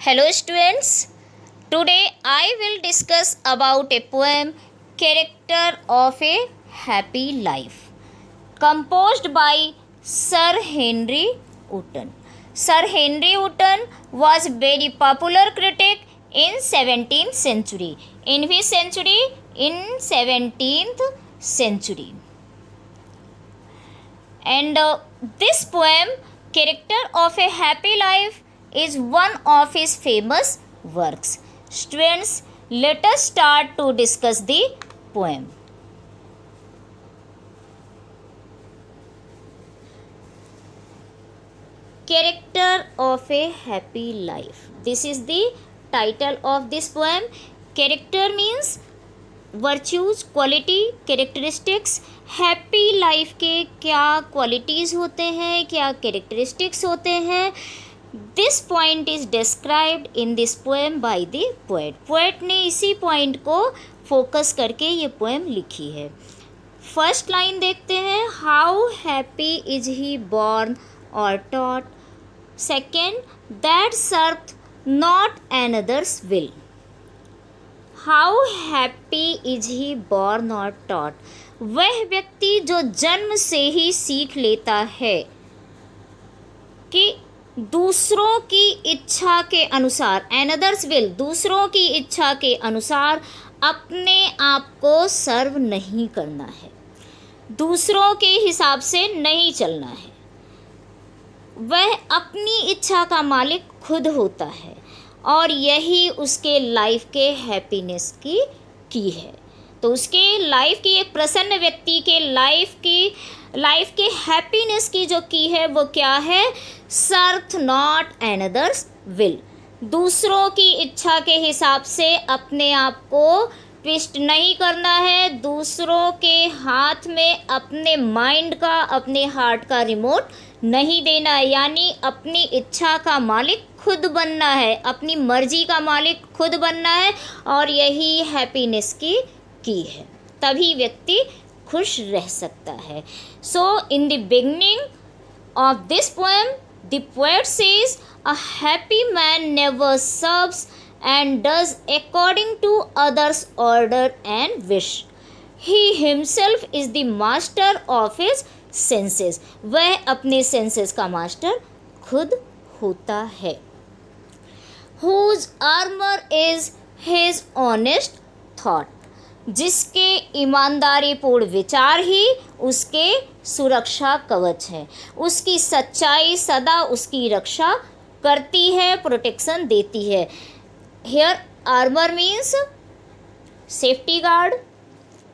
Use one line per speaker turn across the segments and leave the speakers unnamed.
Hello students, today I will discuss about a poem Character of a Happy Life composed by Sir Henry Wotton. Sir Henry Wotton was very popular critic in 17th century. In which century? In 17th century. And this poem Character of a Happy Life is one of his famous works. Students, let us start to discuss the poem. Character of a Happy Life. This is the title of this poem. Character means virtues, quality, characteristics. Happy life के क्या qualities होते हैं, क्या characteristics होते हैं. This point is described in this poem by the poet. Poet ने इसी point को फोकस करके ये पोएम लिखी है. फर्स्ट लाइन देखते हैं. How happy is he born और taught. Second, that serveth not another's will. How happy is he born और टॉट. वह व्यक्ति जो जन्म से ही सीख लेता है कि दूसरों की इच्छा के अनुसार, अनदर्स विल, दूसरों की इच्छा के अनुसार अपने आप को सर्व नहीं करना है, दूसरों के हिसाब से नहीं चलना है. वह अपनी इच्छा का मालिक खुद होता है और यही उसके लाइफ के हैप्पीनेस की है. तो उसके लाइफ की, एक प्रसन्न व्यक्ति के लाइफ के हैप्पीनेस की जो की है वो क्या है? सर्थ नॉट अनदर्स विल. दूसरों की इच्छा के हिसाब से अपने आप को ट्विस्ट नहीं करना है, दूसरों के हाथ में अपने माइंड का, अपने हार्ट का रिमोट नहीं देना है. यानी अपनी इच्छा का मालिक खुद बनना है, अपनी मर्जी का मालिक खुद बनना है और यही हैप्पीनेस की है. तभी व्यक्ति खुश रह सकता है. So in the beginning of this poem the poet says a happy man never serves and does according to others' order and wish. He himself is the master of his senses. वह अपने senses का master खुद होता है. Whose armor is his honest thought. जिसके ईमानदारी पूर्ण विचार ही उसके सुरक्षा कवच है. उसकी सच्चाई सदा उसकी रक्षा करती है, प्रोटेक्शन देती है. Here armor means safety guard,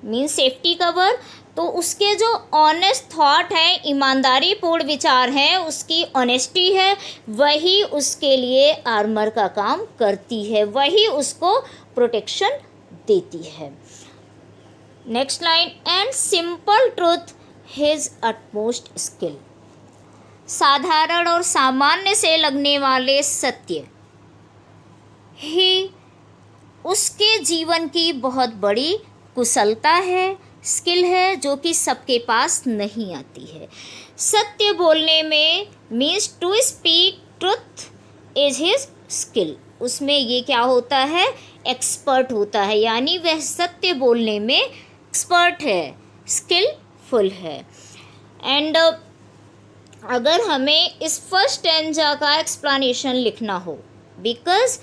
means safety cover. तो उसके जो ऑनेस्ट थॉट है, ईमानदारी पूर्ण विचार है, उसकी ऑनेस्टी है, वही उसके लिए आर्मर का काम करती है, वही उसको प्रोटेक्शन देती है. Next line. And simple truth his utmost skill. साधारण और सामान्य से लगने वाले सत्य ही उसके जीवन की बहुत बड़ी कुशलता है, स्किल है, जो कि सबके पास नहीं आती है. सत्य बोलने में means to speak truth is his skill. उसमें ये क्या होता है? एक्सपर्ट होता है. यानी वह सत्य बोलने में एक्सपर्ट है, स्किलफुल है. एंड अगर हमें इस फर्स्ट स्टैंजा का एक्सप्लेनेशन लिखना हो, because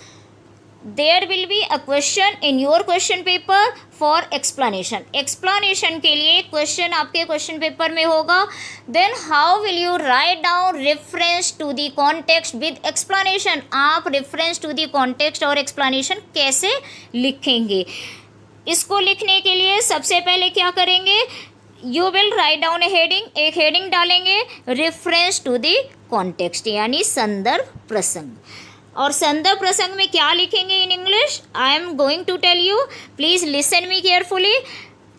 there will be a question in your question paper for explanation. Explanation के लिए क्वेश्चन आपके क्वेश्चन पेपर में होगा. Then how will you write down reference to the context with explanation. आप reference to the context और explanation कैसे लिखेंगे? इसको लिखने के लिए सबसे पहले क्या करेंगे? You will write down a heading. एक हेडिंग डालेंगे, रेफरेंस टू द कॉन्टेक्स्ट, यानी संदर्भ प्रसंग. और संदर्भ प्रसंग में क्या लिखेंगे in English? I am going to tell you, please listen me carefully.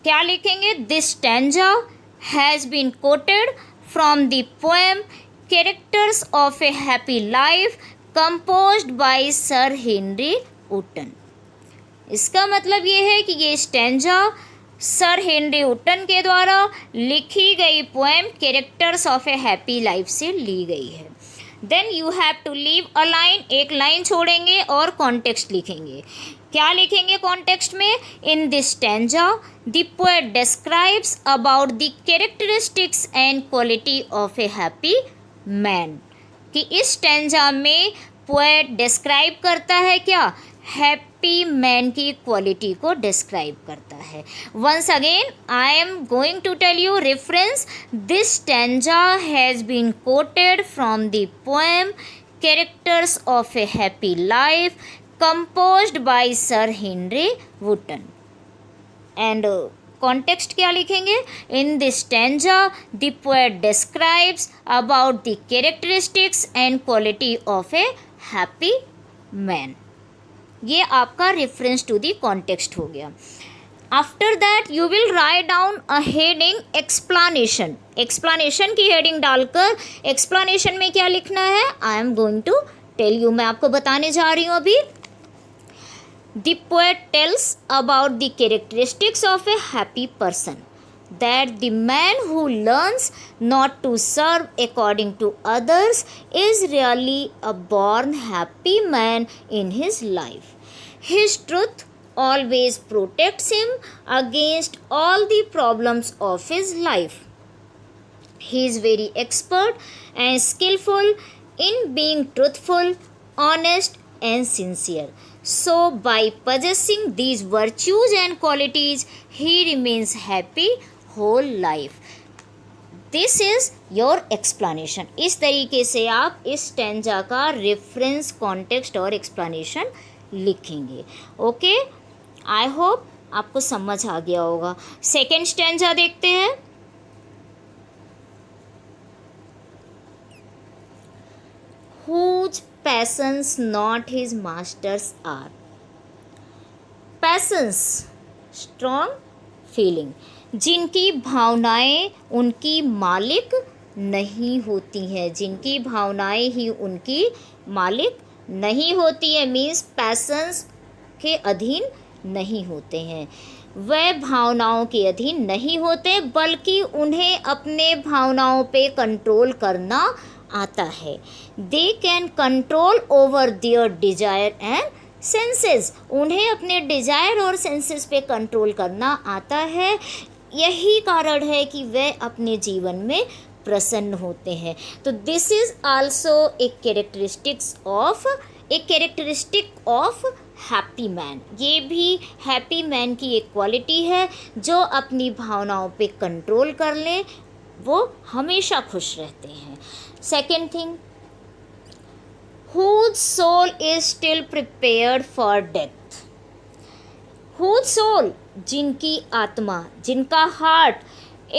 क्या लिखेंगे? This stanza has been quoted from the poem characters of a happy life composed by sir Henry Wotton. इसका मतलब ये है कि ये स्टैंजा सर हेनरी वुटन के द्वारा लिखी गई poem characters of a happy life से ली गई है. Then you have to leave a line, एक लाइन छोड़ेंगे और कॉन्टेक्स्ट लिखेंगे। क्या लिखेंगे कॉन्टेक्स्ट में? In this stanza the poet describes about the characteristics and quality of a happy man, कि इस स्टैंजा में पोएट डिस्क्राइब करता है क्या? हैप्पी मैन की क्वालिटी को डिस्क्राइब करता है। Once again I am going to tell you reference, this stanza has been quoted from the poem characters of a happy life composed by Sir Henry Wotton। And context क्या लिखेंगे? In this stanza the poet describes about the characteristics and quality of a happy man. ये आपका reference to the context हो गया। After that you will write down a heading explanation. Explanation की heading डालकर explanation में क्या लिखना है? I am going to tell you, मैं आपको बताने जा रही हूँ अभी। The poet tells about the characteristics of a happy person, that the man who learns not to serve according to others is really a born happy man in his life. His truth always protects him against all the problems of his life. He is very expert and skillful in being truthful, honest and sincere. So by possessing these virtues and qualities, he remains happy whole life. This is your explanation। इस तरीके से आप इस stanza का reference, context और explanation लिखेंगे। Okay, I hope आपको समझ आ गया होगा। सेकेंड स्टैंजा देखते हैं। Whose passions not his masters are। Patience strong feeling, जिनकी भावनाएं उनकी मालिक नहीं होती हैं, जिनकी भावनाएं ही उनकी मालिक नहीं होती है, मीन्स पैशंस के अधीन नहीं होते हैं। वह भावनाओं के अधीन नहीं होते, बल्कि उन्हें अपने भावनाओं पे कंट्रोल करना आता है। They can control over there desire and senses. उन्हें अपने डिजायर और सेंसेस पे कंट्रोल करना आता है। यही कारण है कि वे अपने जीवन में प्रसन्न होते हैं। तो this is also a characteristic of happy man. ये भी हैप्पी मैन की एक क्वालिटी है, जो अपनी भावनाओं पे कंट्रोल कर लें, वो हमेशा खुश रहते हैं। Second thing, whose soul is still prepared for death। whose soul, जिनकी आत्मा, जिनका हार्ट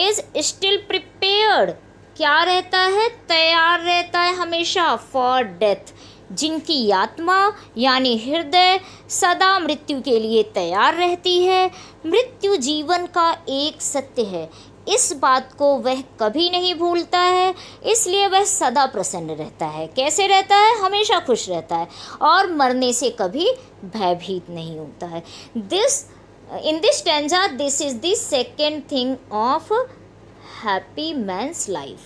is still prepared, क्या रहता है? तैयार रहता है हमेशा for death। जिनकी आत्मा यानी हृदय सदा मृत्यु के लिए तैयार रहती है। मृत्यु जीवन का एक सत्य है, इस बात को वह कभी नहीं भूलता है, इसलिए वह सदा प्रसन्न रहता है। कैसे रहता है? हमेशा खुश रहता है और मरने से कभी भयभीत नहीं होता है। In this stanza this is the second thing of happy man's life.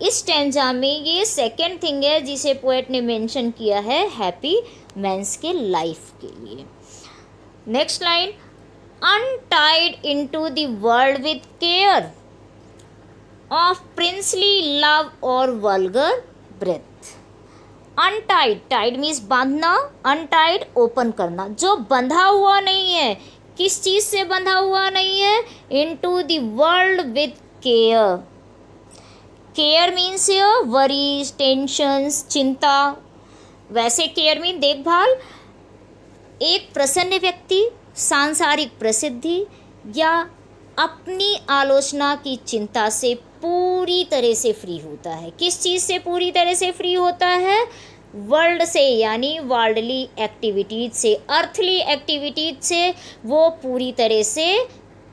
इस स्टैंजा में ये सेकेंड थिंग है जिसे पोएट ने मेंशन किया है हैप्पी मैन्स के लाइफ के लिए। Next line, untied into the world with care of princely love or vulgar breath। untied, tied means बांधना, untied ओपन करना, जो बंधा हुआ नहीं है। किस चीज़ से बंधा हुआ नहीं है? into the world with care। care means worries, tensions, चिंता। वैसे care means देखभाल। एक प्रसन्न व्यक्ति सांसारिक प्रसिद्धि या अपनी आलोचना की चिंता से पूरी तरह से फ्री होता है। किस चीज़ से पूरी तरह से फ्री होता है? वर्ल्ड से, यानी वर्ल्डली एक्टिविटीज से, अर्थली एक्टिविटीज से वो पूरी तरह से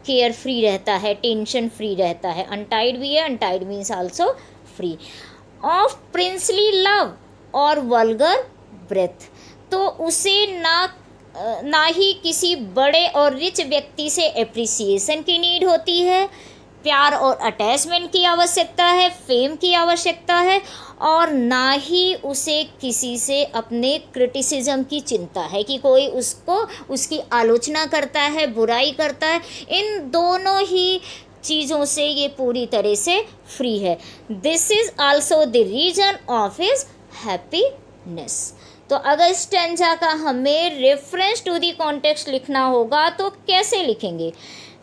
केयर फ्री रहता है, टेंशन फ्री रहता है। अनटाइड भी है, untied means also free. Of princely love और वल्गर ब्रेथ, तो उसे ना ही किसी बड़े और रिच व्यक्ति से एप्रिसिएशन की नीड होती है। प्यार और अटैचमेंट की आवश्यकता है, फेम की आवश्यकता है, और ना ही उसे किसी से अपने क्रिटिसिज्म की चिंता है कि कोई उसको उसकी आलोचना करता है, बुराई करता है। इन दोनों ही चीज़ों से ये पूरी तरह से फ्री है। This is also the reason of his happiness. तो अगर स्टेंजा का हमें रेफरेंस टू द कॉन्टेक्स्ट लिखना होगा तो कैसे लिखेंगे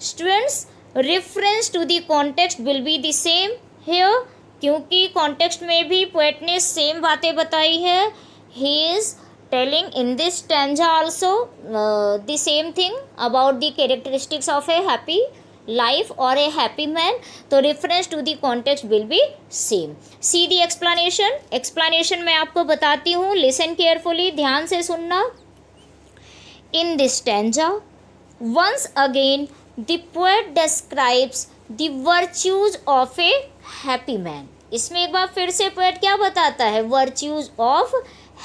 students? Reference to the context will be the same here, क्योंकि कॉन्टेक्स्ट में भी पोएट ने सेम बातें बताई है। He is telling in this stanza also the same thing about the characteristics of a happy life और ए हैप्पी मैन। तो reference to the context will be same. See the explanation. Explanation मैं आपको बताती हूँ, listen carefully, ध्यान से सुनना। In this stanza once again the poet describes the virtues of a happy man। इसमें एक बार फिर से पोएट क्या बताता है? virtues of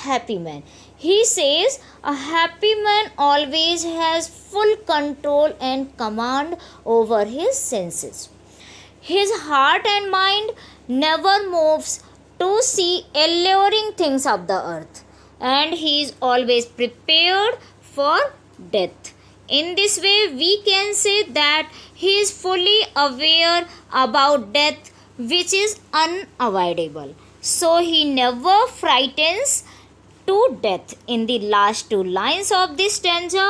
happy man। he says a happy man always has full control and command over his senses। his heart and mind never moves to see alluring things of the earth, and he is always prepared for death। In this way, we can say that he is fully aware about death, which is unavoidable. So he never frightens to death। In the last two lines of this stanza,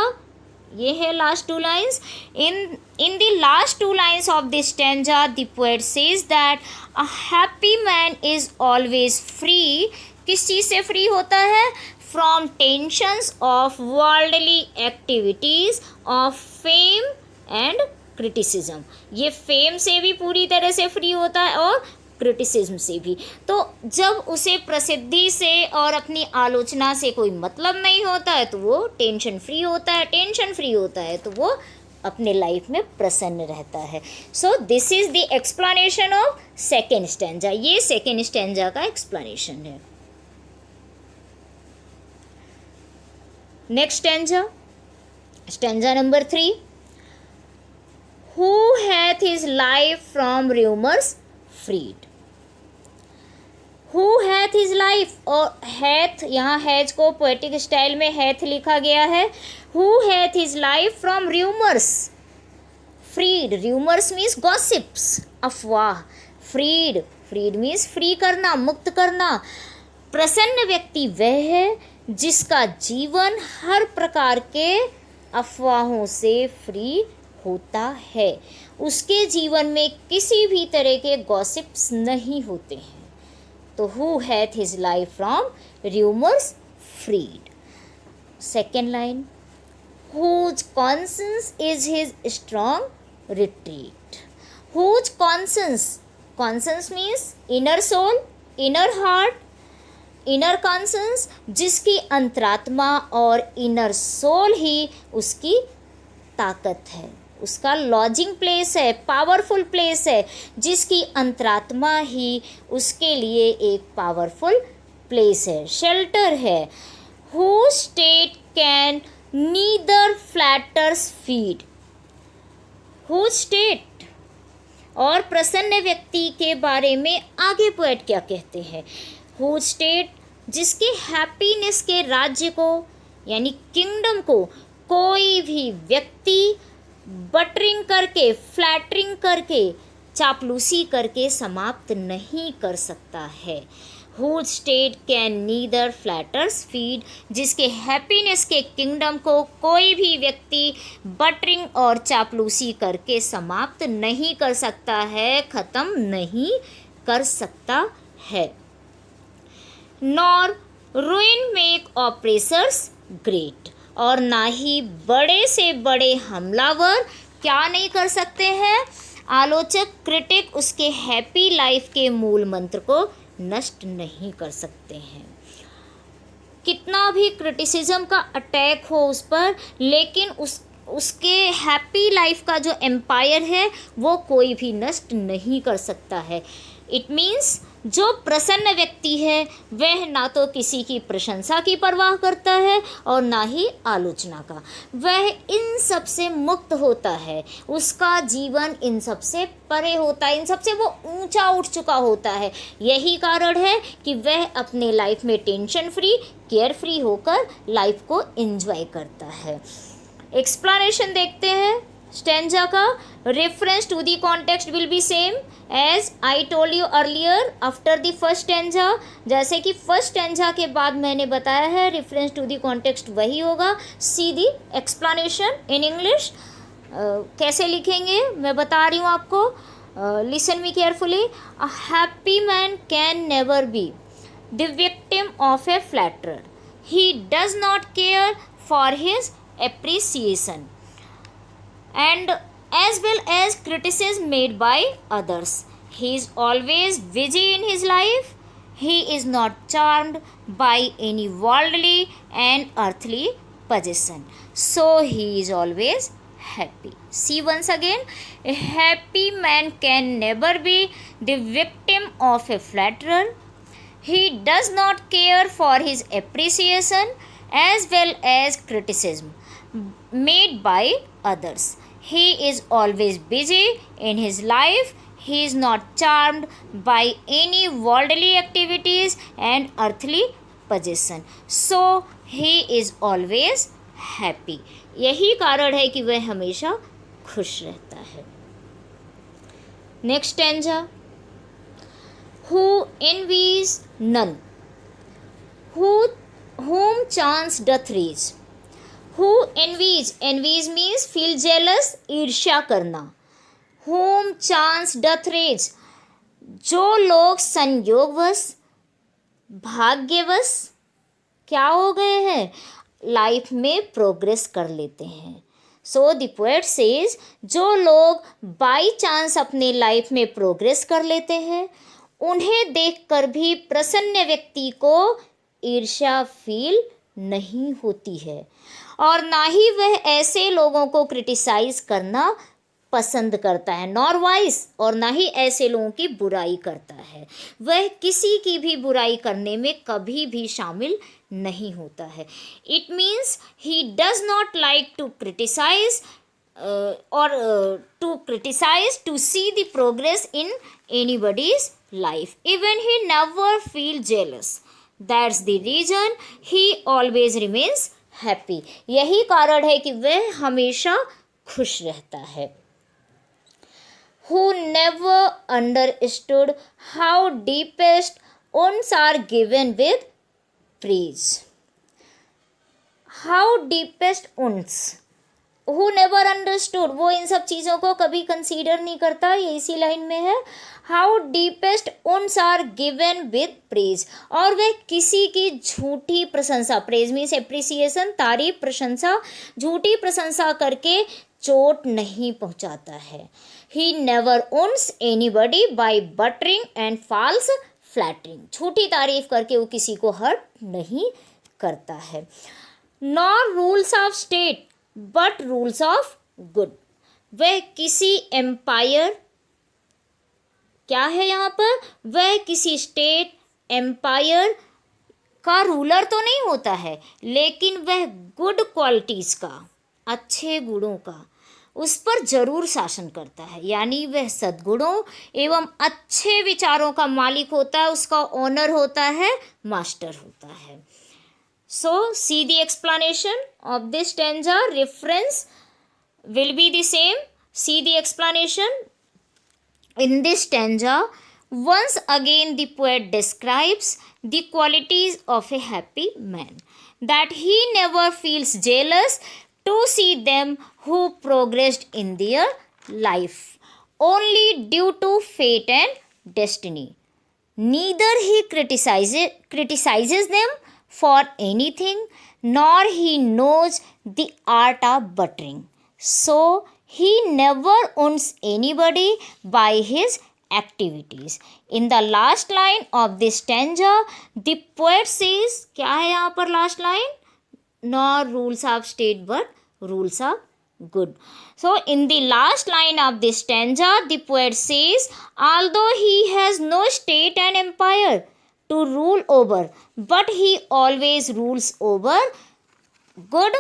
ये है last two lines. In the last two lines of this stanza, the poet says that a happy man is always free। किस चीज़ से free होता है? From tensions of worldly activities of fame and criticism. ये fame से भी पूरी तरह से फ्री होता है और क्रिटिसिज्म से भी। तो जब उसे प्रसिद्धि से और अपनी आलोचना से कोई मतलब नहीं होता है तो वो टेंशन फ्री होता है। टेंशन फ्री होता है तो वो अपने लाइफ में प्रसन्न रहता है। So this is the explanation of second stanza. ये सेकेंड स्टेंजा का एक्सप्लेनेशन है। Next stanza, stanza number 3। Who hath his life from rumors freed। Who hath his life, और hath यहाँ हैज को पोएटिक स्टाइल में hath लिखा गया है। Who hath his life from rumors freed। rumors means gossips, अफवाह। freed, freed means free करना, मुक्त करना। प्रसन्न व्यक्ति वह है जिसका जीवन हर प्रकार के अफवाहों से फ्री होता है। उसके जीवन में किसी भी तरह के गॉसिप्स नहीं होते हैं। तो who hath his life from rumours freed. Second line, whose conscience is his strong retreat. Whose conscience, conscience means inner soul, inner heart. Inner conscience, जिसकी अंतरात्मा और इनर सोल ही उसकी ताकत है, उसका लॉजिंग प्लेस है, पावरफुल प्लेस है, जिसकी अंतरात्मा ही उसके लिए एक पावरफुल प्लेस है, शेल्टर है। Who state can neither flatterers feed. Who state, और प्रसन्न व्यक्ति के बारे में आगे पोएट क्या कहते हैं? हु स्टेट, जिसके हैप्पीनेस के राज्य को यानी किंगडम को कोई भी व्यक्ति बटरिंग करके, फ्लैटरिंग करके, चापलूसी करके समाप्त नहीं कर सकता है। Whose state can neither flatterers feed, जिसके हैप्पीनेस के किंगडम को कोई भी व्यक्ति बटरिंग और चापलूसी करके समाप्त नहीं कर सकता है, ख़त्म नहीं कर सकता है। Nor ruin make oppressors great, और ना ही बड़े से बड़े हमलावर क्या नहीं कर सकते हैं? आलोचक, क्रिटिक उसके हैप्पी लाइफ के मूल मंत्र को नष्ट नहीं कर सकते हैं। कितना भी क्रिटिसिज्म का अटैक हो उस पर, लेकिन उसके हैप्पी लाइफ का जो एम्पायर है वो कोई भी नष्ट नहीं कर सकता है। इट मीन्स जो प्रसन्न व्यक्ति है वह ना तो किसी की प्रशंसा की परवाह करता है और ना ही आलोचना का, वह इन सब से मुक्त होता है, उसका जीवन इन सब से परे होता है, इन सब से वो ऊंचा उठ चुका होता है। यही कारण है कि वह अपने लाइफ में टेंशन फ्री, केयर फ्री होकर लाइफ को एंजॉय करता है। एक्सप्लेनेशन देखते हैं स्टेंजा का। Reference to the context will be same as I told you earlier after the first stanza. जैसे कि फर्स्ट स्टेंजा के बाद मैंने बताया है, रेफरेंस टू द कॉन्टेक्स्ट वही होगा। सी द एक्सप्लेनेशन इन इंग्लिश। कैसे लिखेंगे मैं बता रही हूँ आपको, listen me carefully. A happy man can never be the victim of A flatterer, he does not care for his appreciation and as well as criticism made by others. He is always busy in his life. He is not charmed by any worldly and earthly possession, so he is always happy. See once again, a happy man can never be the victim of a flatterer. He does not care for his appreciation as well as criticism made by others. He is always busy in his life. He is not charmed by any worldly activities and earthly possession, so he is always happy. यही कारण है कि वह हमेशा खुश रहता है। Next stanza. Who envies none, whom chance doth reach. Who envies, envies means feel jealous, ईर्ष्या करना। Whom chance doth reach, जो लोग संयोगवश, भाग्यवश क्या हो गए हैं, लाइफ में प्रोग्रेस कर लेते हैं। सो द पोएट सेज, जो लोग बाई चांस अपने लाइफ में प्रोग्रेस कर लेते हैं, उन्हें देखकर भी प्रसन्न व्यक्ति को ईर्ष्या फील नहीं होती है और ना ही वह ऐसे लोगों को क्रिटिसाइज करना पसंद करता है, नॉर वाइस, और ना ही ऐसे लोगों की बुराई करता है। वह किसी की भी बुराई करने में कभी भी शामिल नहीं होता है। It means he does not like to criticise to see the progress in anybody's life. Even he never feel jealous. That's the reason he always remains happy. यही कारण है कि वह हमेशा खुश रहता है। Who never understood how deepest wounds are given with praise. How deepest wounds. Who never understood, वो इन सब चीज़ों को कभी कंसीडर नहीं करता, ये इसी लाइन में है। How deepest wounds are given with praise, और वह किसी की झूठी प्रशंसा, praise means appreciation, तारीफ, प्रशंसा, झूठी प्रशंसा करके चोट नहीं पहुंचाता है। He never wounds anybody by buttering and false flattering, झूठी तारीफ करके वो किसी को हर्ट नहीं करता है। Nor rules of state but rules of good, वह किसी एम्पायर, क्या है यहाँ पर, वह किसी स्टेट एम्पायर का रूलर तो नहीं होता है, लेकिन वह गुड क्वालिटीज़ का, अच्छे गुणों का उस पर जरूर शासन करता है। यानी वह सद्गुणों एवं अच्छे विचारों का मालिक होता है, उसका ओनर होता है, मास्टर होता है। So, see the explanation of this stanza. Reference will be the same. See the explanation. In this stanza, once again the poet describes the qualities of a happy man. That he never feels jealous to see them who progressed in their life, only due to fate and destiny. Neither he criticizes them for anything, nor he knows the art of buttering. So he never wounds anybody by his activities. In the last line of this stanza, the poet says, क्या है यहाँ पर last line, nor rules of state but rules of good. So in the last line of this stanza, the poet says, although he has no state and empire to rule over, but he always rules over good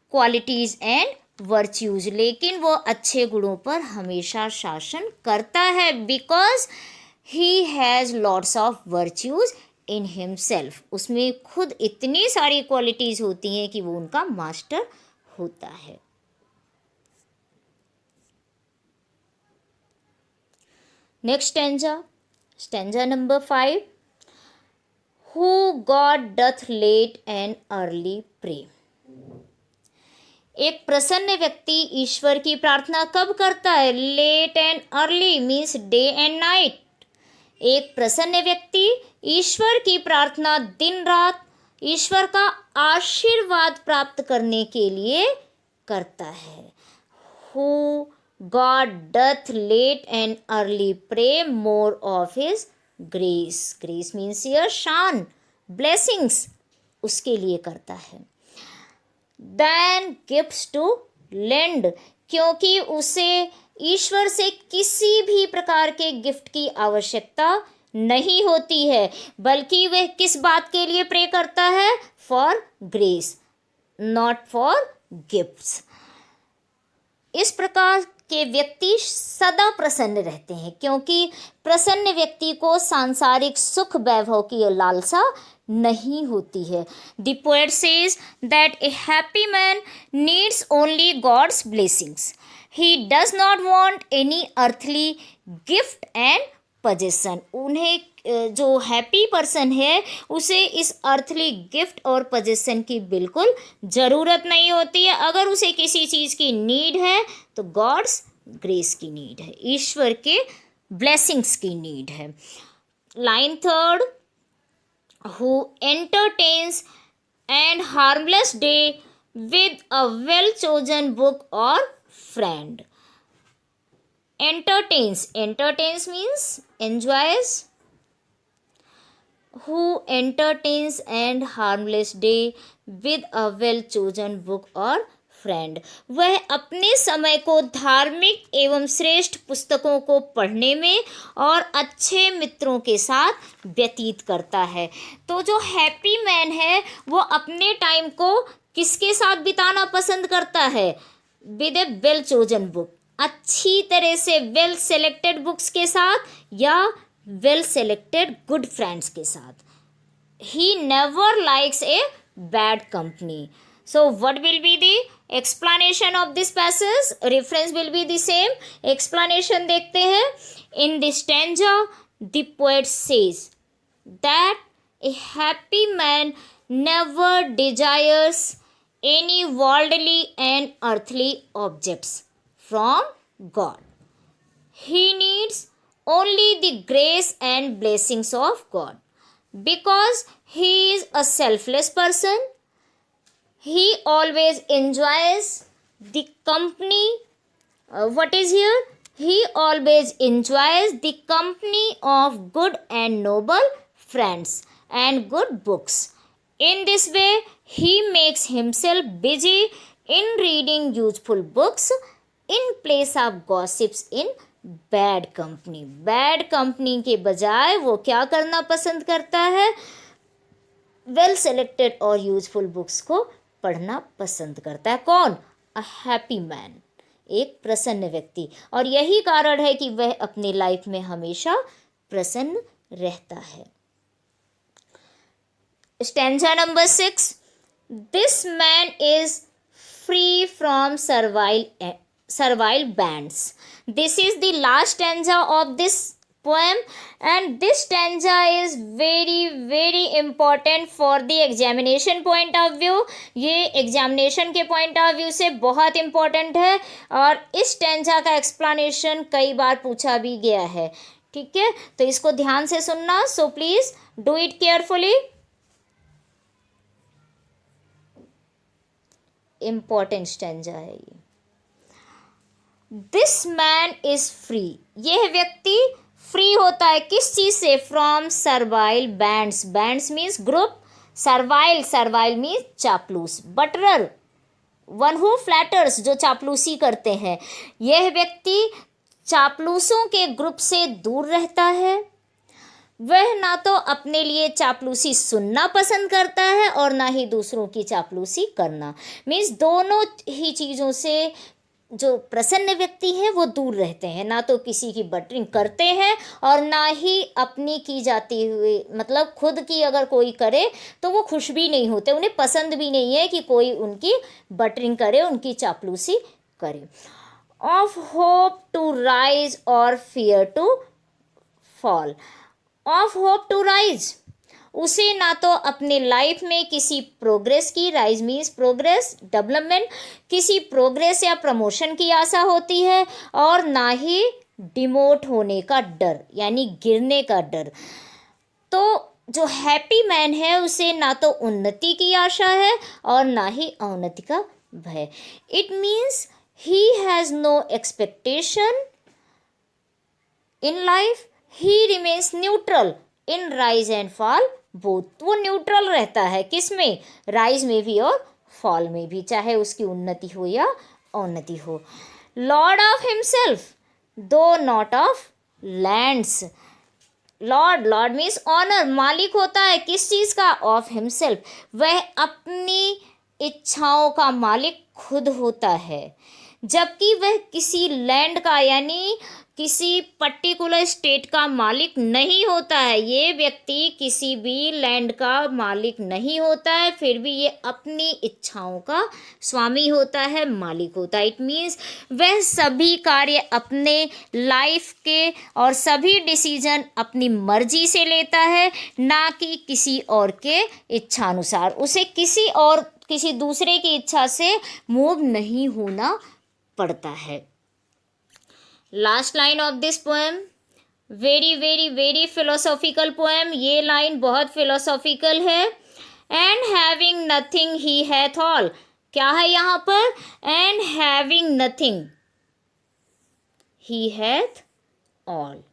qualities and virtues. लेकिन वो अच्छे गुणों पर हमेशा शासन करता है, because he has lots of virtues in himself. उसमें खुद इतनी सारी क्वालिटीज़ होती हैं कि वो उनका मास्टर होता है. Next stanza number 5. Who God doth late and early pray. एक प्रसन्न व्यक्ति ईश्वर की प्रार्थना कब करता है? Late and early means day and night. एक प्रसन्न व्यक्ति ईश्वर की प्रार्थना दिन रात ईश्वर का आशीर्वाद प्राप्त करने के लिए करता है. Who God doth late and early pray more of his grace. Grace means here शान, blessings उसके लिए करता है. Then gifts to lend, क्योंकि उसे ईश्वर से किसी भी प्रकार के गिफ्ट की आवश्यकता नहीं होती है, बल्कि वह किस बात के लिए प्रे करता है? For grace, not for gifts. इस प्रकार के व्यक्ति सदा प्रसन्न रहते हैं, क्योंकि प्रसन्न व्यक्ति को सांसारिक सुख वैभव की लालसा नहीं होती है. The poet says that a happy man needs only God's blessings. He does not want any earthly gift and possession. उन्हें जो हैप्पी पर्सन है उसे इस अर्थली गिफ्ट और पजेशन की बिल्कुल ज़रूरत नहीं होती है. अगर उसे किसी चीज़ की नीड है तो गॉड्स ग्रेस की नीड है, ईश्वर के ब्लेसिंग्स की नीड है. Line 3. Who entertains and harmless day with a well chosen book और friend. entertains means enjoys. Who entertains and harmless day with a well chosen book or friend. वह अपने समय को धार्मिक एवं श्रेष्ठ पुस्तकों को पढ़ने में और अच्छे मित्रों के साथ व्यतीत करता है. तो जो हैप्पी मैन है वो अपने टाइम को किसके साथ बिताना पसंद करता है? With A well chosen book, अच्छी तरह से वेल सेलेक्टेड बुक्स के साथ या वेल सेलेक्टेड गुड फ्रेंड्स के साथ. He never likes a bad company. So what will be the explanation of this passage? Reference will be the same. Explanation देखते हैं. इन this stanza the poet says that a happy man never desires any worldly and earthly objects from God. He needs only the grace and blessings of God. Because he is a selfless person, he always enjoys the company. What is here? He always enjoys the company of good and noble friends and good books. In this way, he makes himself busy in reading useful books in place of gossips in bad company. Bad company के बजाय वो क्या करना पसंद करता है? Well selected और useful books को पढ़ना पसंद करता है. कौन? अ हैप्पी मैन, एक प्रसन्न व्यक्ति. और यही कारण है कि वह अपने लाइफ में हमेशा प्रसन्न रहता है. Stanza number 6. This man is free from servile bands. This is the last stanza of this poem, and this stanza is very important for the examination point of view. ये examination के point of view से बहुत important है और इस stanza का explanation कई बार पूछा भी गया है. ठीक है, तो इसको ध्यान से सुनना. So please do it carefully. important stanza है ये. This man is free. यह व्यक्ति फ्री होता है किस चीज से? From servile bands. Bands means group. Servile means चापलूस, बटरर. वन हु फ्लैटर्स, जो चापलूसी करते हैं, यह व्यक्ति चापलूसों के ग्रुप से दूर रहता है। वह ना तो अपने लिए चापलूसी सुनना पसंद करता है और ना ही दूसरों की चापलूसी करना। मीन्स दोनों ही चीज़ों से जो प्रसन्न व्यक्ति हैं वो दूर रहते हैं, ना तो किसी की बटरिंग करते हैं और ना ही अपनी की जाती हुई, मतलब खुद की अगर कोई करे तो वो खुश भी नहीं होते, उन्हें पसंद भी नहीं है कि कोई उनकी बटरिंग करे, उनकी चापलूसी करे। ऑफ होप टू राइज और fear to fall. Of hope to rise, उसे ना तो अपने लाइफ में किसी प्रोग्रेस की, राइज मीन्स प्रोग्रेस, डेवलपमेंट, किसी प्रोग्रेस या प्रमोशन की आशा होती है और ना ही डिमोट होने का डर, यानी गिरने का डर। तो जो हैप्पी मैन है उसे ना तो उन्नति की आशा है और ना ही अवनति का भय। It means he has no expectation in life, he remains neutral in rise and fall both. वो न्यूट्रल रहता है किस में, राइज में भी और फॉल में भी, चाहे उसकी उन्नति हो या अवनति हो। Lord of himself though not of lands. Lord, lord means owner, मालिक होता है किस चीज़ का, ऑफ हिमसेल्फ, वह अपनी इच्छाओं का मालिक खुद होता है, जबकि वह किसी लैंड का यानी किसी पर्टिकुलर स्टेट का मालिक नहीं होता है। ये व्यक्ति किसी भी लैंड का मालिक नहीं होता है, फिर भी ये अपनी इच्छाओं का स्वामी होता है, मालिक होता है। इट मीन्स वह सभी कार्य अपने लाइफ के और सभी डिसीजन अपनी मर्जी से लेता है, ना कि किसी और के इच्छानुसार। उसे किसी दूसरे की इच्छा से मूव नहीं होना पड़ता है। Last line of this poem, very very very philosophical poem. ये लाइन बहुत फिलोसॉफिकल है। And having nothing he hath all, क्या है यहाँ पर, and having nothing he hath all,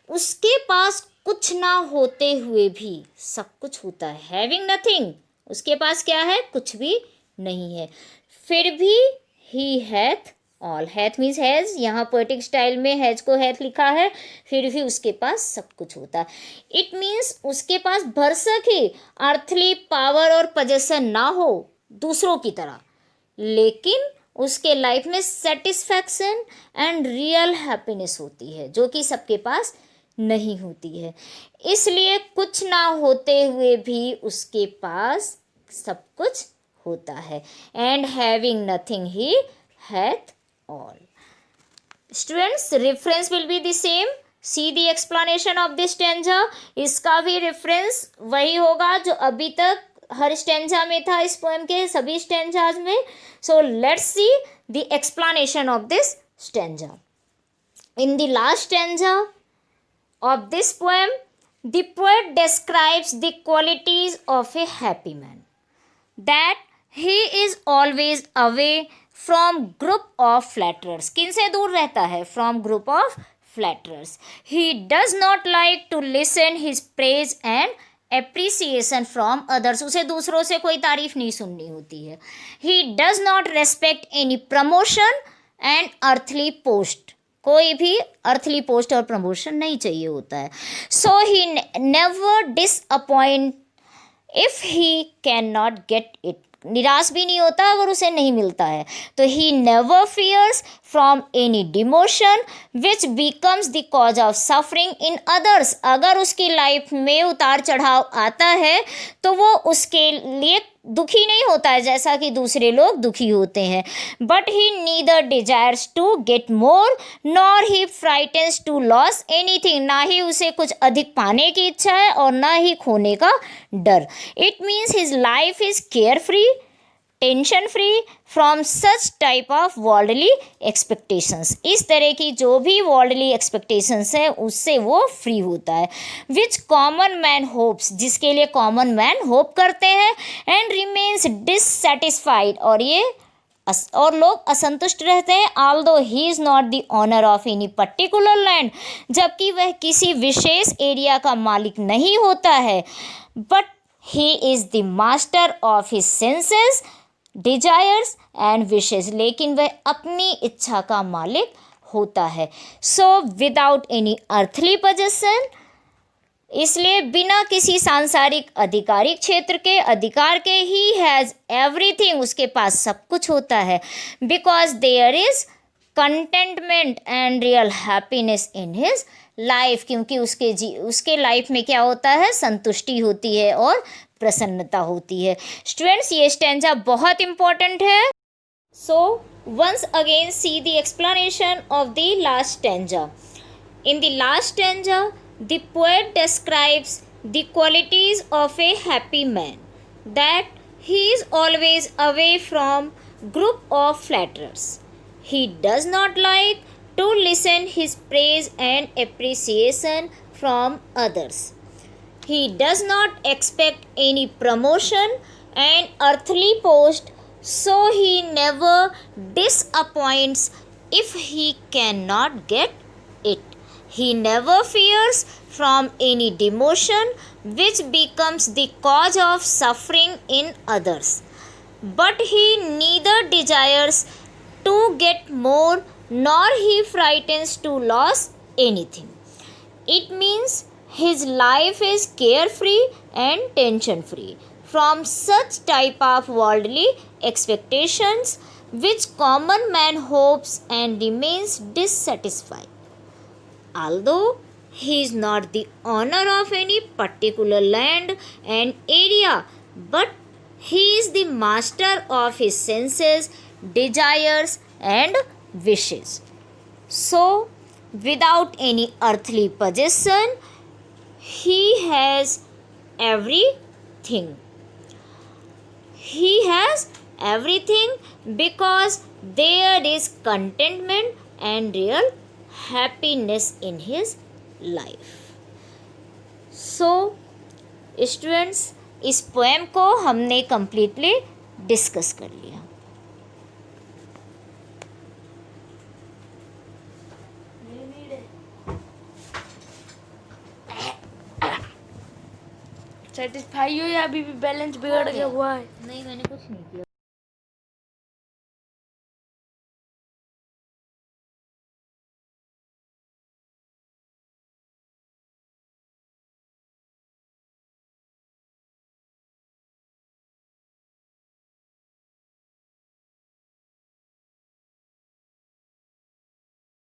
उसके पास कुछ ना होते हुए भी सब कुछ होता है। हैविंग नथिंग, उसके पास क्या है, कुछ भी नहीं है, फिर भी he hath all. Hath means has, यहाँ पोएटिक स्टाइल में हैज़ को हैथ लिखा है, फिर भी उसके पास सब कुछ होता है। इट मीन्स उसके पास भरसक ही अर्थली पावर और पोजेशन ना हो दूसरों की तरह, लेकिन उसके लाइफ में सेटिस्फैक्शन एंड रियल हैप्पीनेस होती है, जो कि सबके पास नहीं होती है। इसलिए कुछ ना होते हुए भी उसके पास सब कुछ होता है। And having nothing he hath all. Students, reference will be the same. C the explanation of this stanza. इसका भी रेफरेंस वही होगा जो अभी तक हर स्टैंजा में था, इस पोएम के सभी स्टैंजाज में। So let's see the explanation of this stanza. In the last stanza of this poem, the poet describes the qualities of a happy man, that he is always away from group of flatterers. किन से दूर रहता है, from group of flatterers. He does not like to listen his praise and appreciation from others. उसे दूसरों से कोई तारीफ नहीं सुननी होती है. He does not respect any promotion and earthly post. कोई भी अर्थली पोस्ट और प्रमोशन नहीं चाहिए होता है. So he never disappoint if he can not get it. निराश भी नहीं होता अगर उसे नहीं मिलता है. तो he never fears from any demotion which becomes the cause of suffering in others. अगर उसकी लाइफ में उतार चढ़ाव आता है तो वो उसके लिए दुखी नहीं होता है जैसा कि दूसरे लोग दुखी होते हैं. But he neither desires to get more nor he frightens to loss anything. ना ही उसे कुछ अधिक पाने की इच्छा है और ना ही खोने का डर. It means his life is care free, tension free from such type of worldly expectations. इस तरह की जो भी वर्ल्डली एक्सपेक्टेशंस हैं उससे वो फ्री होता है. विच कॉमन मैन होप्स, जिसके लिए कॉमन मैन होप करते हैं. एंड रिमेन्स डिससेटिस्फाइड, और लोग असंतुष्ट रहते हैं. Although he is not the owner of any particular land, जबकि वह किसी विशेष एरिया का मालिक नहीं होता है. But he is the master of his senses, desires and wishes, लेकिन वह अपनी इच्छा का मालिक होता है. So without any earthly possession, इसलिए बिना किसी सांसारिक आधिकारिक क्षेत्र के अधिकार के, ही हैज़ एवरीथिंग, उसके पास सब कुछ होता है. Because there is contentment and real happiness in his life, क्योंकि उसके लाइफ में क्या होता है, संतुष्टि होती है और प्रसन्नता होती है. स्टूडेंट्स, ये स्टैंजा बहुत इंपॉर्टेंट है. So once again see the explanation of the last stanza. In the last stanza, the poet describes the qualities of a happy man, that he is always away from group of flatterers. He does not like to listen his praise and appreciation from others. He does not expect any promotion and earthly post, so he never disappoints if he cannot get it. He never fears from any demotion which becomes the cause of suffering in others. But he neither desires to get more nor he frightens to lose anything. It means his life is carefree and tension free from such type of worldly expectations which common man hopes and remains dissatisfied. Although he is not the owner of any particular land and area, but he is the master of his senses, desires and wishes. So without any earthly possession, he has everything. He has everything because there is contentment and real happiness in his life. So students, इस poem को हमने completely discuss कर लिया.
Satisfy हो या अभी भी balance बिगड़ गया हुआ है?
नहीं, मैंने कुछ नहीं किया.